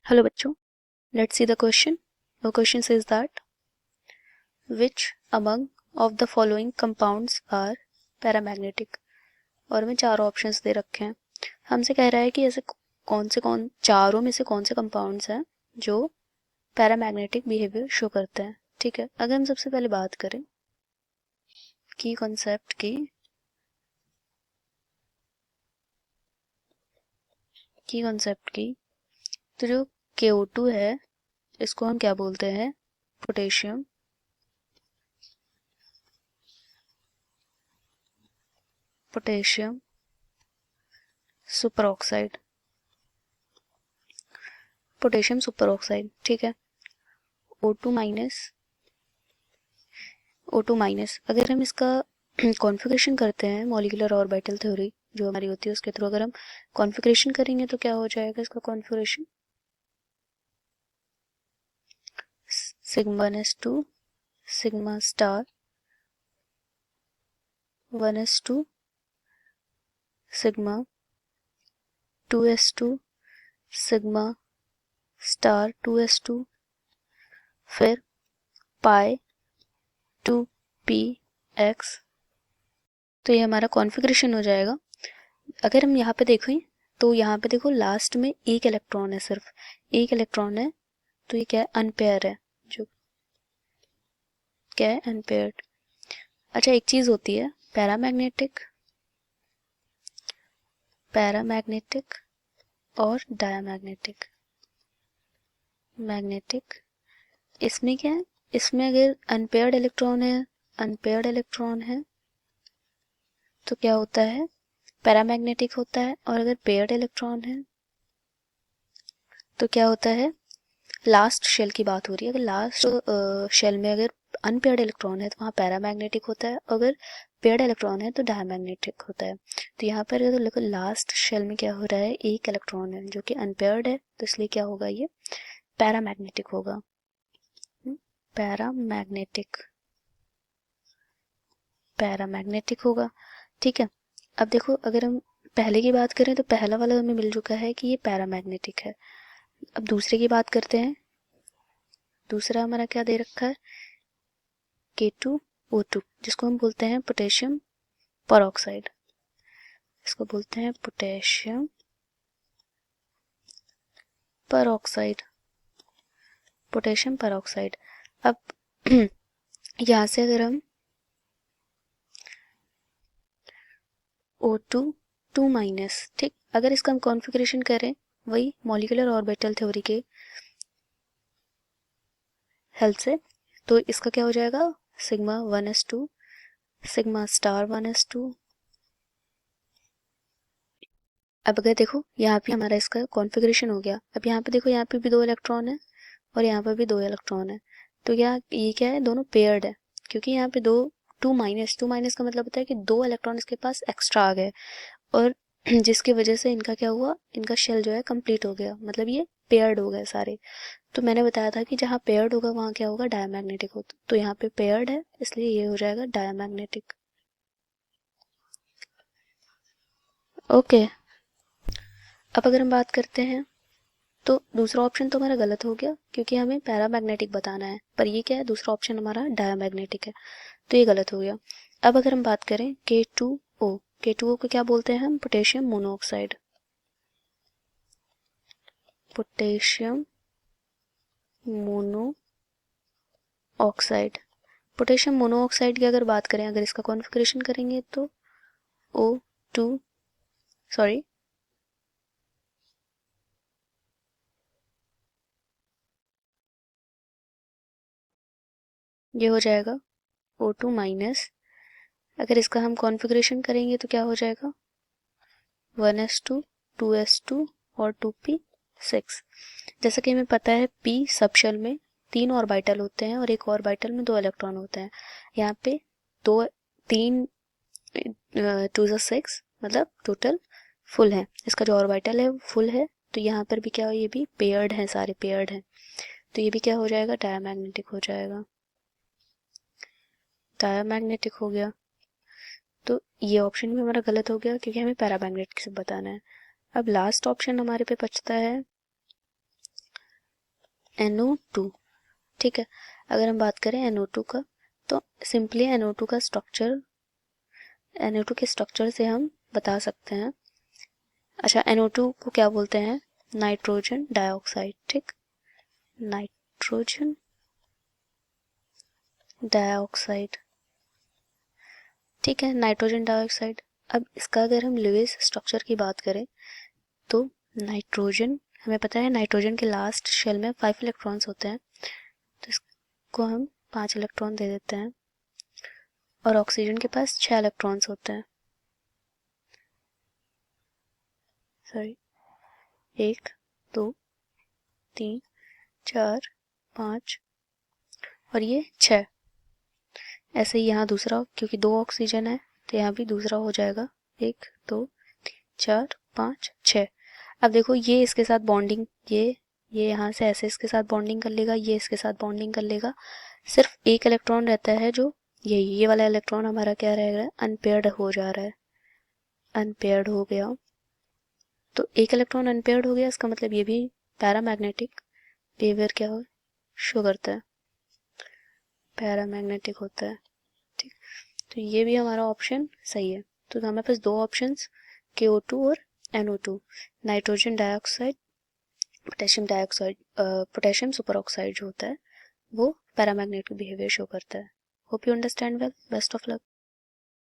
Hello बच्चों, let's see the question. The question says that which among of the following compounds are paramagnetic. और हमें चार options दे रखे हैं. हमसे कह रहा है कि ऐसे कौन चारों में से कौन से कंपाउंड्स हैं जो पैरामैग्नेटिक बिहेवियर शो करते हैं. ठीक है, अगर हम सबसे पहले बात करें की कॉन्सेप्ट की तो जो KO2 है इसको हम क्या बोलते हैं? Potassium super oxide. Potassium super oxide. ठीक है. O2 माइनस अगर हम इसका कॉन्फ़िगरेशन करते हैं मॉलिक्यूलर ऑर्बिटल थ्योरी जो हमारी होती है उसके थ्रू अगर हम कॉन्फ़िगरेशन करेंगे तो क्या हो जाएगा इसका configuration? Sigma 1s2 sigma star 1s2 sigma 2s2 sigma star 2s2 फिर पाई 2px. तो ये हमारा कॉन्फ़िगरेशन हो जाएगा. अगर हम यहाँ पे देखें तो यहाँ पे देखो लास्ट में एक इलेक्ट्रॉन है, सिर्फ एक इलेक्ट्रॉन है. तो ये क्या है? अनपेयर है. जो क्या है? अनपेयर्ड. अच्छा, एक चीज होती है पैरामैग्नेटिक और डायमैग्नेटिक. मैग्नेटिक इसमें क्या है? इसमें अगर अनपेयर्ड इलेक्ट्रॉन है तो क्या होता है? पैरामैग्नेटिक होता है. और अगर पेयर्ड इलेक्ट्रॉन है तो क्या होता है? लास्ट शेल की बात हो रही है. अगर लास्ट शेल में अगर अनपेयर्ड इलेक्ट्रॉन है तो वहाँ पैरामैग्नेटिक होता है. अगर पेयर्ड इलेक्ट्रॉन है तो डायमैग्नेटिक होता है. तो यहाँ पर अगर देखो लास्ट शेल में क्या हो रहा है? एक इलेक्ट्रॉन है जो कि अनपेयर्ड है, तो इसलिए क्या होगा? ये पैरामैग्नेटिक होगा. पैरामैग्नेटिक होगा. ठीक है. अब देखो अगर हम पहले की बात करें तो पहला वाला हमें मिल चुका है कि ये पैरामैग्नेटिक है. अब दूसरे की बात करते हैं. दूसरा हमारा क्या दे रखा है? K2O2 जिसको हम बोलते हैं पोटेशियम परऑक्साइड. इसको बोलते हैं पोटेशियम परऑक्साइड. अब यहाँ से अगर हम O2 2 माइनस, ठीक, अगर इसका हम कॉन्फ़िगरेशन करें वही मॉलिक्यूलर ऑर्बिटल थ्योरी के हेल्प से तो इसका क्या हो जाएगा? Sigma 1s2 sigma star 1s2. अब अगर देखो यहाँ पे हमारा इसका कॉन्फ़िगरेशन हो गया. अब यहाँ पे देखो यहाँ पे भी दो इलेक्ट्रॉन है और यहाँ पर भी दो इलेक्ट्रॉन है. तो ये क्या है? दोनों पेयर्ड है. क्योंकि यहाँ पे दो 2 माइनस का मतलब होता है कि दो इलेक्ट्रॉन इसके पास एक्स्ट्रा आ गए और जिसकी वजह से इनका क्या हुआ? इनका शेल जो है कंप्लीट हो गया. मतलब ये पेयर्ड हो गए सारे. तो मैंने बताया था कि जहाँ पेयर्ड होगा वहाँ क्या होगा? डायमैग्नेटिक होता. तो यहाँ पे पेयर्ड है इसलिए ये हो जाएगा डायमैग्नेटिक. ओके. अब अगर हम बात करते हैं तो दूसरा ऑप्शन तो हमारा गलत हो गया क्योंकि हमें पैरामैग्नेटिक बताना है, पर ये क्या है? दूसरा ऑप्शन हमारा डायमैग्नेटिक है, तो ये गलत हो गया. अब अगर हम बात करें K2O को क्या बोलते हैं हम? Potassium monoxide. पोटेशियम मोनोऑक्साइड की अगर बात करें, अगर इसका कॉन्फ़िगरेशन करेंगे तो O2 सॉरी ये हो जाएगा O2 माइनस. अगर इसका हम कॉन्फ़िगरेशन करेंगे तो क्या हो जाएगा? 1s2 2s2 और 2p6. जैसा कि हमें पता है p सब शेल में 3 ऑर्बिटल होते हैं और एक ऑर्बिटल में 2 इलेक्ट्रॉन होते हैं. यहाँ पे 3 2 6 मतलब टोटल फुल है. इसका जो ऑर्बिटल है वो फुल है. तो यहाँ पर भी क्या हो? ये भी पेयर्ड है, सारे पेयर्ड हैं. तो ये भी क्या हो जाएगा? डायमैग्नेटिक हो जाएगा. डायमैग्नेटिक हो गया. तो ये ऑप्शन भी हमारा गलत हो गया क्योंकि हमें पैरामैग्नेटिक से बताना है. अब लास्ट ऑप्शन हमारे पे बचता है NO2। ठीक है, अगर हम बात करें NO2 का, तो सिंपली NO2 का स्ट्रक्चर, NO2 के स्ट्रक्चर से हम बता सकते हैं। अच्छा, NO2 को क्या बोलते हैं? Nitrogen dioxide. ठीक, नाइट्रोजन डाइऑक्साइड। ठीक है, नाइट्रोजन डाइऑक्साइड। अब इसका अगर हम लुईस स्ट्रक्चर की बात करें तो नाइट्रोजन, हमें पता है नाइट्रोजन के लास्ट शेल में 5 इलेक्ट्रॉन्स होते हैं, तो इसको हम 5 इलेक्ट्रॉन दे देते हैं। और ऑक्सीजन के पास 6 इलेक्ट्रॉन्स होते हैं, सॉरी 1 2 3 4 5 और ये 6। ऐसे ही यहाँ दूसरा, क्योंकि 2 ऑक्सीजन है तो यहाँ भी दूसरा हो जाएगा 1 2 3 4 5 6। अब देखो ये इसके साथ बॉन्डिंग, ये यहाँ से ऐसे इसके साथ बॉन्डिंग कर लेगा, ये इसके साथ बॉन्डिंग कर लेगा। सिर्फ एक इलेक्ट्रॉन रहता है जो ये वाला इलेक्ट्रॉन हमारा क्या रह रहा है? अनपेयर्ड हो जा रहा है, अनपेयर्ड हो गया। तो एक इलेक्ट्रॉन अनपेयर्ड हो गया, इसका मतलब ये भी पैरामैग्नेटिक बिहेवियर क्या हो शो करता है, पैरामैग्नेटिक होता है। ठीक, तो ये भी हमारा ऑप्शन सही है। तो हमारे पास दो ऑप्शंस KO2 और NO2, nitrogen dioxide, potassium dioxide, potassium super oxide जो होता है वो पैरामैग्नेटिक बिहेवियर शो करता है। Hope you understand well, best of luck.